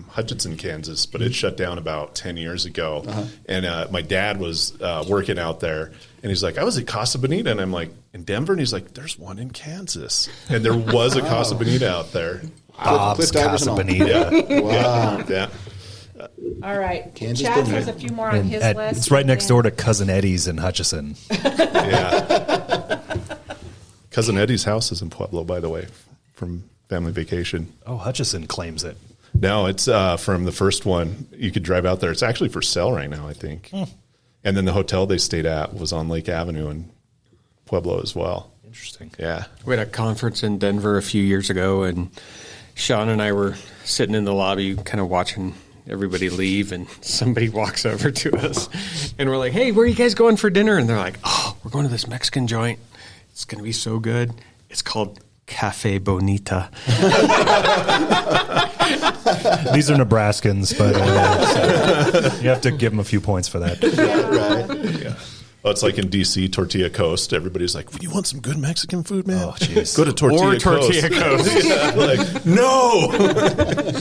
Hutchinson, Kansas, but it shut down about 10 years ago. And my dad was working out there, and he's like, I was at Casa Bonita, and I'm like, in Denver? And he's like, there's one in Kansas. And there was a Casa Bonita out there. Bob's Cliff Divers Casa and all. Bonita. Wow. Yeah. All right. Kansas Chaz Bonita. has a few more on his list. It's right next door to Cousin Eddie's in Hutchison. Yeah. Cousin Eddie's house is in Pueblo, by the way, from Family Vacation. Oh, Hutchison claims it. No, it's from the first one. You could drive out there. It's actually for sale right now, I think. And then the hotel they stayed at was on Lake Avenue in Pueblo as well. Interesting. Yeah. We had a conference in Denver a few years ago, and Sean and I were sitting in the lobby kind of watching everybody leave, and somebody walks over to us, and we're like, hey, where are you guys going for dinner? And they're like, oh, we're going to this Mexican joint. It's going to be so good. It's called Cafe Bonita. These are Nebraskans, but so you have to give them a few points for that. Yeah. Oh, it's like in D.C., Tortilla Coast. Everybody's like, you want some good Mexican food, man? Oh, jeez. Go to Tortilla Tortilla Coast. Yeah, like, no!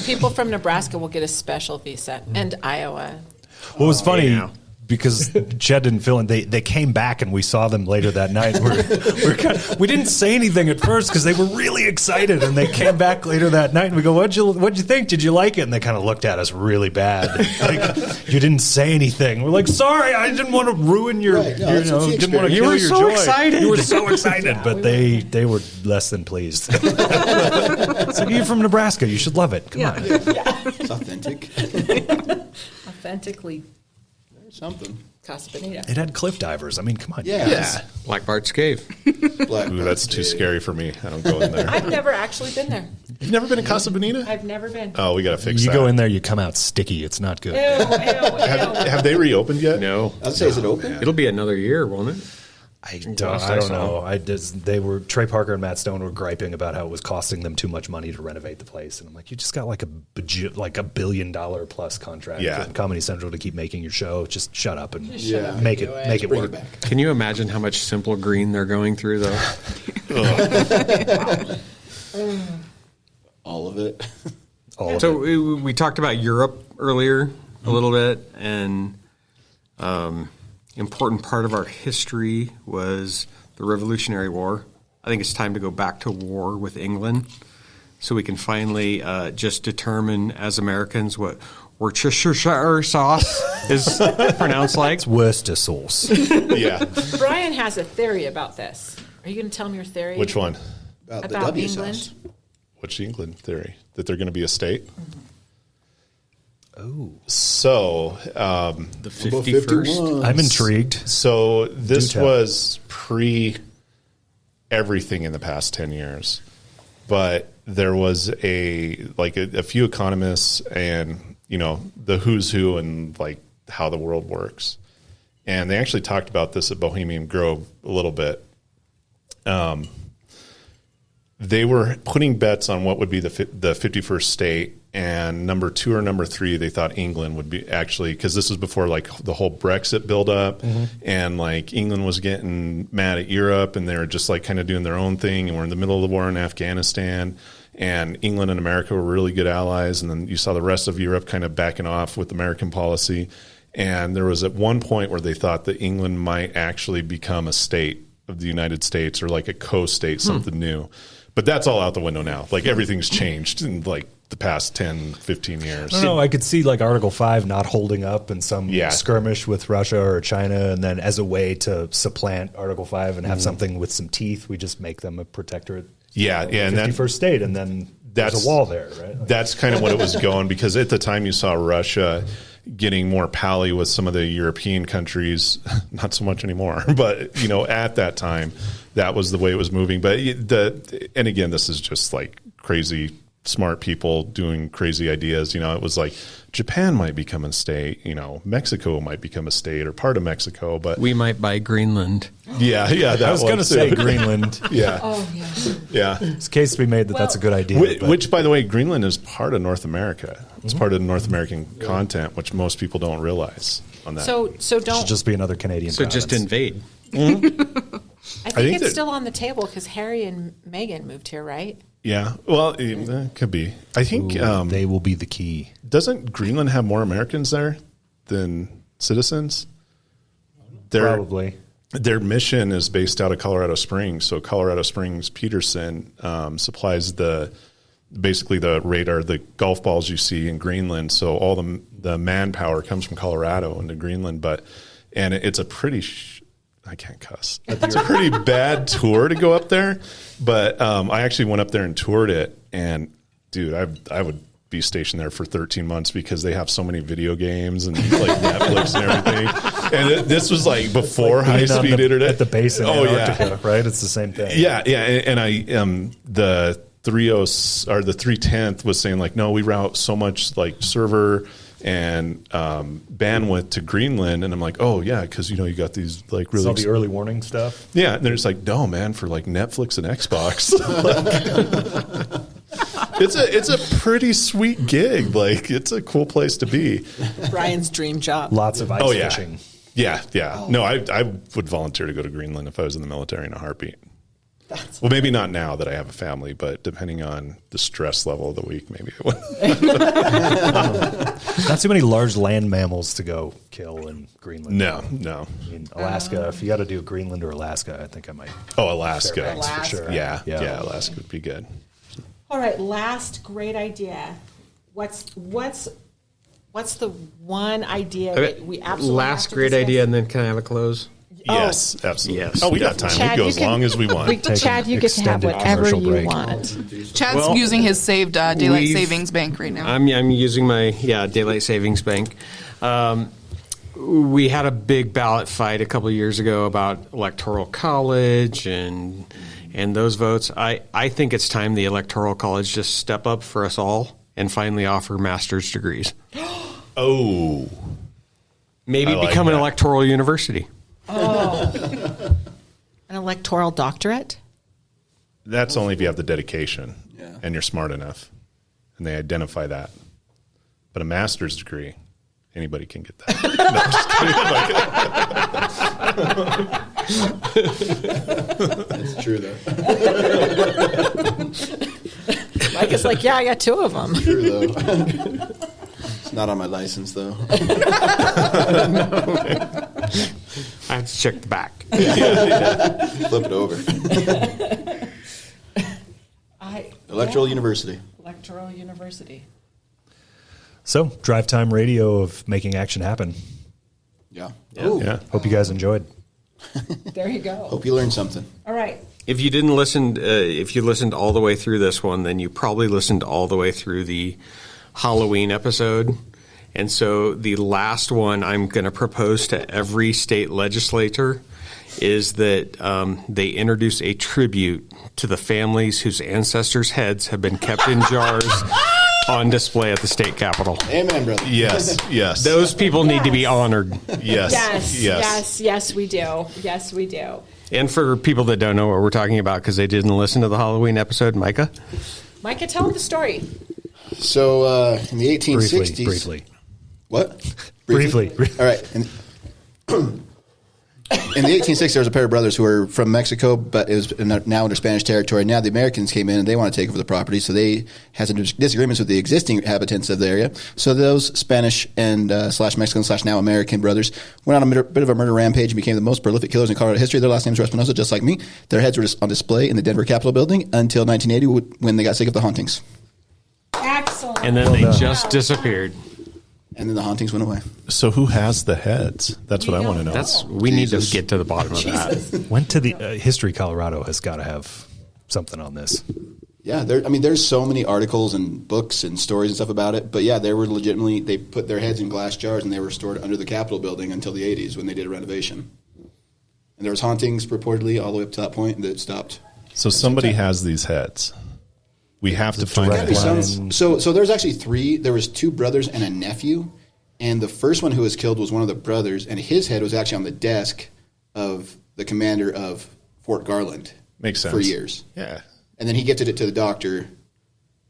People from Nebraska will get a special visa, and Iowa. What was funny, yeah. because Chad didn't fill in, they came back and we saw them later that night. We didn't say anything at first because they were really excited, and they came back later that night and we go, what'd you think? Did you like it? And they kind of looked at us really bad. Like, you didn't say anything. We're like, sorry, I didn't want to ruin your, Right. No, that's what you didn't want to experience. kill You were your so joy. excited. You were so excited, but they were less than pleased. It's like, you're from Nebraska. You should love it. Come on. It's authentic. Authentically Something. Casa Bonita. It had cliff divers. I mean, come on. Yeah. Yeah. Black Bart's Cave. Black Ooh, that's too scary for me. I don't go in there. I've never actually been there. You've never been to Casa Bonita? I've never been. Oh, we got to fix You that. go in there, you come out sticky. It's not good. Ew, ew, ew. Have they reopened yet? No. I'd say, is it open? It'll be another year, won't it? I Last I don't saw. know. Trey Parker and Matt Stone were griping about how it was costing them too much money to renovate the place, and I'm like, you just got like $1 billion plus contract from Comedy Central to keep making your show. Just shut up and make it Bring work. it back. Can you imagine how much Simple Green they're going through, though? All of it. So we talked about Europe earlier a little bit, and important part of our history was the Revolutionary War. I think it's time to go back to war with England so we can finally just determine as Americans what Worcestershire sauce is pronounced like. It's Worcester sauce. Yeah. Brian has a theory about this. Are you going to tell him your theory? Which one? About the About W England? sauce. What's the England theory? That they're going to be a state? Oh, So, The About 51st. I'm intrigued. so this Do tell. was pre everything in the past 10 years. But there was a few economists and, the who's who and like how the world works. And they actually talked about this at Bohemian Grove a little bit. They were putting bets on what would be the 51st state, and number 2 or number 3, they thought England would be actually, because this was before like the whole Brexit buildup, and like England was getting mad at Europe, and they were just like kind of doing their own thing, and we're in the middle of the war in Afghanistan, and England and America were really good allies, and then you saw the rest of Europe kind of backing off with American policy, and there was at one point where they thought that England might actually become a state of the United States or like a co-state, something new. But that's all out the window now. Like everything's changed in like the past 10, 15 years. I don't know. I could see like Article 5 not holding up in some skirmish with Russia or China, and then as a way to supplant Article 5 and have something with some teeth, we just make them a protectorate. Yeah, and 51st state, and then there's a wall there, right? Like, That's kind of what it was going, because at the time you saw Russia getting more pally with some of the European countries, not so much anymore, but at that time that was the way it was moving. But and again, this is just like crazy smart people doing crazy ideas. It was like Japan might become a state, Mexico might become a state or part of Mexico, but We might buy Greenland. yeah, that I was going to say too. Greenland. Yeah, Oh, yeah. yeah. There's a case to be made that that's a good idea. but Which, by the way, Greenland is part of North America. It's part of the North American content, which most people don't realize on that. So should don't. just be another Canadian So province. just invade. I think think it's that- still on the table because Harry and Meghan moved here, right? Yeah, well, it could be. I think they will be the key. doesn't Greenland have more Americans there than citizens? Probably. Their mission is based out of Colorado Springs. So Colorado Springs Peterson supplies basically the radar, the golf balls you see in Greenland. So all the manpower comes from Colorado into Greenland, and it's a pretty. I can't cuss. It's a pretty bad tour to go up there, but I actually went up there and toured it, and dude, I would be stationed there for 13 months because they have so many video games and like Netflix and everything. And this was like before high speed internet At the base in Oh Antarctica, right? It's the same thing. yeah, and I the 30 or the 310th was saying like, no, we route so much like server and bandwidth to Greenland, and I'm like, oh yeah, because you got these like really All the early warning stuff. yeah, and they're just like, no man, for like Netflix and Xbox. It's a pretty sweet gig. Like it's a cool place to be. Brian's dream job. Lots of ice Oh yeah, fishing. yeah. No, I would volunteer to go to Greenland if I was in the military in a heartbeat. Well, maybe not now that I have a family, but depending on the stress level of the week, maybe it would. Not too many large land mammals to go kill in Greenland. No. I mean, Alaska, if you got to do Greenland or Alaska, I think I might. Oh, Alaska. Fairbanks for Alaska. sure. Yeah, Alaska would be good. All right, last great idea. What's the one idea that we absolutely Last have to great discuss? idea, and then can I have a close? Yes, absolutely. Yes, Oh, we got time. Chad, We go you as can- long as we want. Chad, you get to have extended whatever commercial you break. want. Chad's Well, using his saved daylight we've- savings bank right now. I'm using my daylight savings bank. we had a big ballot fight a couple of years ago about electoral college and those votes. I think it's time the electoral college just step up for us all and finally offer master's degrees. Oh. Maybe I like become an that. electoral university. An electoral doctorate? That's only if you have the dedication Yeah. and you're smart enough, and they identify that. But a master's degree, anybody can get that. No, I'm just kidding. That's true, though. Mike is like, yeah, I got 2 of them. True, though. It's not on my license, though. I have to check the back. Flip it over. Electoral University. Electoral University. So, drive time radio of making action happen. Yeah. Yeah. Hope you guys enjoyed. There you go. Hope you learned something. All right. If you didn't listen, if you listened all the way through this one, then you probably listened all the way through the Halloween episode. And so the last one I'm going to propose to every state legislator is that they introduce a tribute to the families whose ancestors' heads have been kept in jars on display at the state capitol. Amen, brother. Yes, yes. Those people need to be honored. Yes, we do. Yes, we do. And for people that don't know what we're talking about because they didn't listen to the Halloween episode, Micah? Micah, tell them the story. So in the 1860s... Briefly. What? Briefly. All right. In the 1860s, there was a pair of brothers who were from Mexico, but it was now under Spanish territory. Now the Americans came in and they want to take over the property, so they had some disagreements with the existing inhabitants of the area. So those Spanish and slash Mexican slash now American brothers went on a bit of a murder rampage and became the most prolific killers in Colorado history. Their last names were Espinosa, just like me. Their heads were on display in the Denver Capitol building until 1980 when they got sick of the hauntings. Excellent. And then they just disappeared. And then the hauntings went away. So who has the heads? That's what I want to know. We need Jesus. to get to the bottom of that. Went to the History Colorado has got to have something on this. Yeah, there's so many articles and books and stories and stuff about it. But yeah, they were legitimately, they put their heads in glass jars and they were stored under the Capitol building until the 80s when they did a renovation. And there was hauntings purportedly all the way up to that point, and it stopped. So somebody has these heads. We have to find direct the line. heads. So there's actually 3. There was 2 brothers and a nephew, and the first one who was killed was one of the brothers, and his head was actually on the desk of the commander of Fort Garland. Makes sense. For years. Yeah. And then he gifted it to the doctor.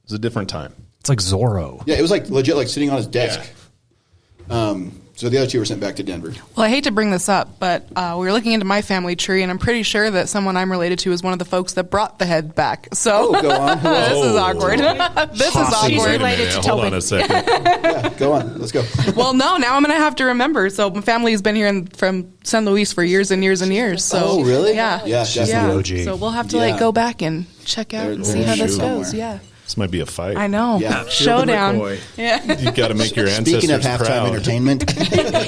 It's a different time. It's like Zorro. Yeah, it was like legit, like sitting on his desk. So the other 2 were sent back to Denver. Well, I hate to bring this up, but we were looking into my family tree, and I'm pretty sure that someone I'm related to is one of the folks that brought the head back. So Go on. Who else? this is awkward. This is She's awkward. related to Hold Toby. on a second. Yeah, go on. Let's go. Well, no, now I'm going to have to remember. So my family's been here from San Luis for years and years and years. So Oh, really? Yeah. Yeah, definitely. OG. So we'll have to Yeah. go back and check out They're- and see they're how this somewhere. goes. Yeah. This might be a fight. I know. Yeah. Showdown. McCoy. Yeah. You got to make your ancestors Speaking of halftime proud. entertainment,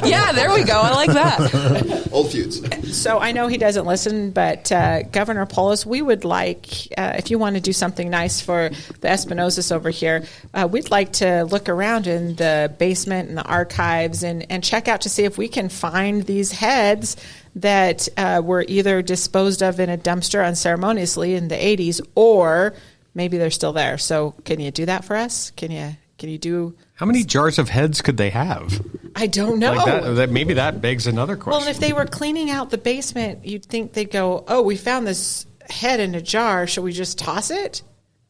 Yeah, there we go. I like that. old feuds. So I know he doesn't listen, but Governor Polis, we would like, if you want to do something nice for the Espinosas over here, we'd like to look around in the basement and the archives and check out to see if we can find these heads that were either disposed of in a dumpster unceremoniously in the 80s, or maybe they're still there. So can you do that for us? Can you do? How many jars of heads could they have? I don't know. Like that maybe that begs another question. Well, and if they were cleaning out the basement, you'd think they'd go, "Oh, we found this head in a jar. Should we just toss it?"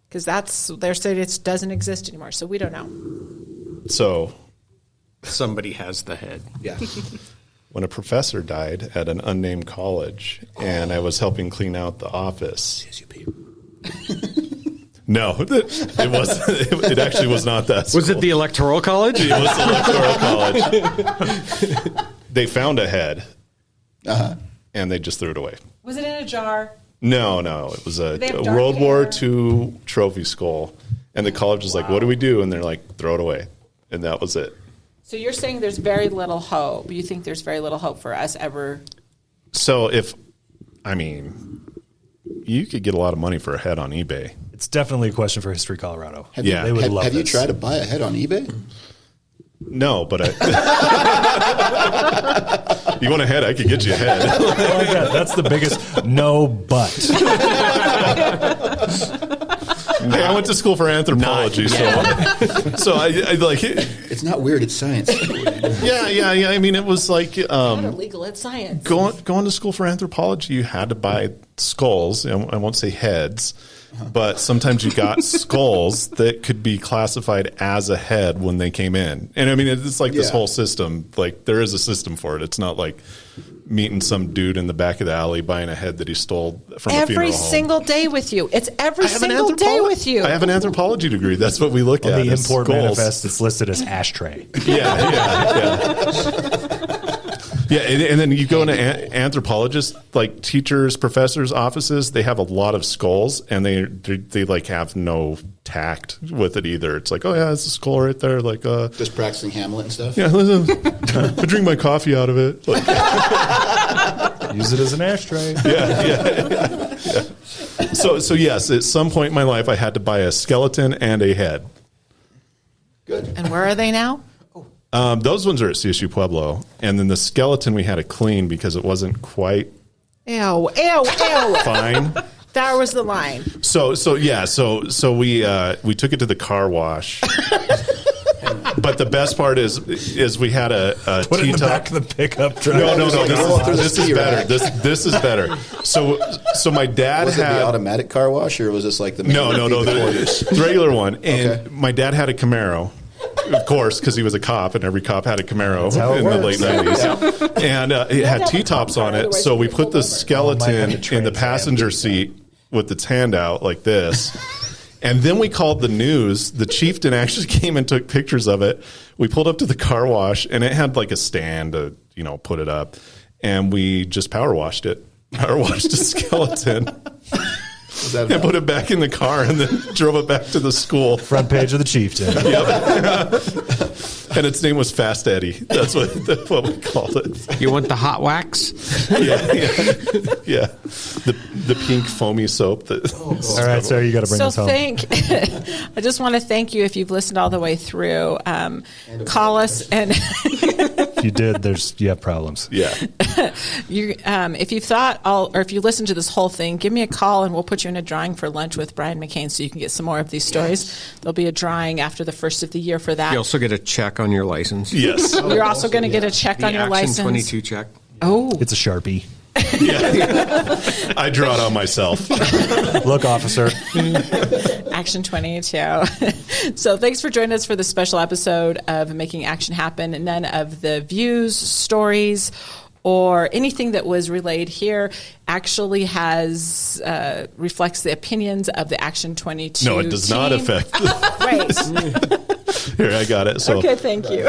Because they're saying it doesn't exist anymore. So we don't know. So Somebody has the head. Yeah. when a professor died at an unnamed college, and I was helping clean out the office. No, it was. It actually was not that. Was it the Electoral College? It was the Electoral College. They found a head, and they just threw it away. Was it in a jar? No, it was a They have dark World War hair. II trophy skull, and the college was like, "What do we do?" And they're like, "Throw it away," and that was it. So you're saying there's very little hope. You think there's very little hope for us ever? So you could get a lot of money for a head on eBay. It's definitely a question for History Colorado. Have Yeah. you, They would love have you this. tried to buy a head on eBay? No, but you want a head? I could get you a head. I like that. That's the biggest no but. Hey, I went to school for anthropology, so I like it. It's not weird. It's science. Yeah. I mean, it was like Not illegal, it's science. going to school for anthropology. You had to buy skulls. I won't say heads, but sometimes you got skulls that could be classified as a head when they came in. And I mean, it's like this whole system. Like there is a system for it. It's not like meeting some dude in the back of the alley buying a head that he stole from a funeral Every home. single day with you. It's every single day with you. I have an anthropology degree. That's what we look On at. the is import skulls. manifest, it's listed as ashtray. Yeah, and then you go into anthropologists, like teachers, professors' offices. They have a lot of skulls, and they like have no tact with it either. It's like, oh yeah, it's a skull right there. Like, Just practicing Hamlet and stuff. yeah, I drink my coffee out of it. Like, Use it as an ashtray. yeah. So yes, at some point in my life, I had to buy a skeleton and a head. Good. And where are they now? Those ones are at CSU Pueblo, and then the skeleton we had to clean because it wasn't quite Ew. fine. That was the line. So we took it to the car wash. But the best part is we had a Put it in the T-top. back of the pickup truck. No. This is better. rack. This is better. So my dad Was it had the automatic car wash, or was this like the no the regular one, and Okay. my dad had a Camaro. Of course, because he was a cop, and every cop had a Camaro how it in the works. late 90s. And it had T-tops on it, so we put the skeleton in the Trans Am. passenger seat with its hand out like this. And then we called the news. The chieftain actually came and took pictures of it. We pulled up to the car wash, and it had like a stand to, put it up. And we just power washed it. Power washed the skeleton. And put it back in the car and then drove it back to the school. Front page of the Chieftain. And its name was Fast Eddie. That's what we called it. You want the hot wax? Yeah. The pink foamy soap. All right, Sarah, you got to bring So this home. I just want to thank you if you've listened all the way through. Call us and If you did, you have problems. Yeah. if you thought or if you listened to this whole thing, give me a call and we'll put you in a drawing for lunch with Brian McCain so you can get some more of these stories. There'll be a drawing after the first of the year for that. You also get a check on your license. Yes. You're also going to get a check The on your Action license. 22 check. Oh, It's a Sharpie. I draw it on myself. Look, officer. Action 22. So thanks for joining us for this special episode of Making Action Happen. None of the views, stories, or anything that was relayed here actually reflects the opinions of the Action 22 No, it does not team. affect. Right. Here, I got it. So Okay, thank you.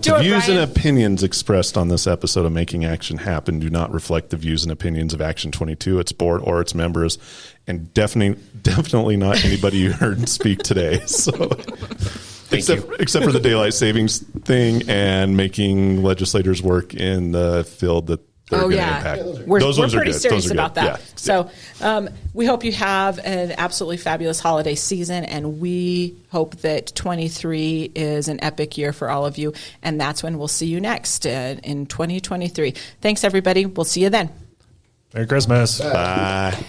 the views and opinions expressed on this episode of Making Action Happen do not reflect the views and opinions of Action 22, its board, or its members, and definitely not anybody you heard speak today. So, except for the daylight savings thing and making legislators work in the field that they're going to impact. We're Those ones are pretty good. serious Those are about good. that. Yeah. So we hope you have an absolutely fabulous holiday season, and we hope that 23 is an epic year for all of you, and that's when we'll see you next in 2023. Thanks, everybody. We'll see you then. Merry Christmas. Bye.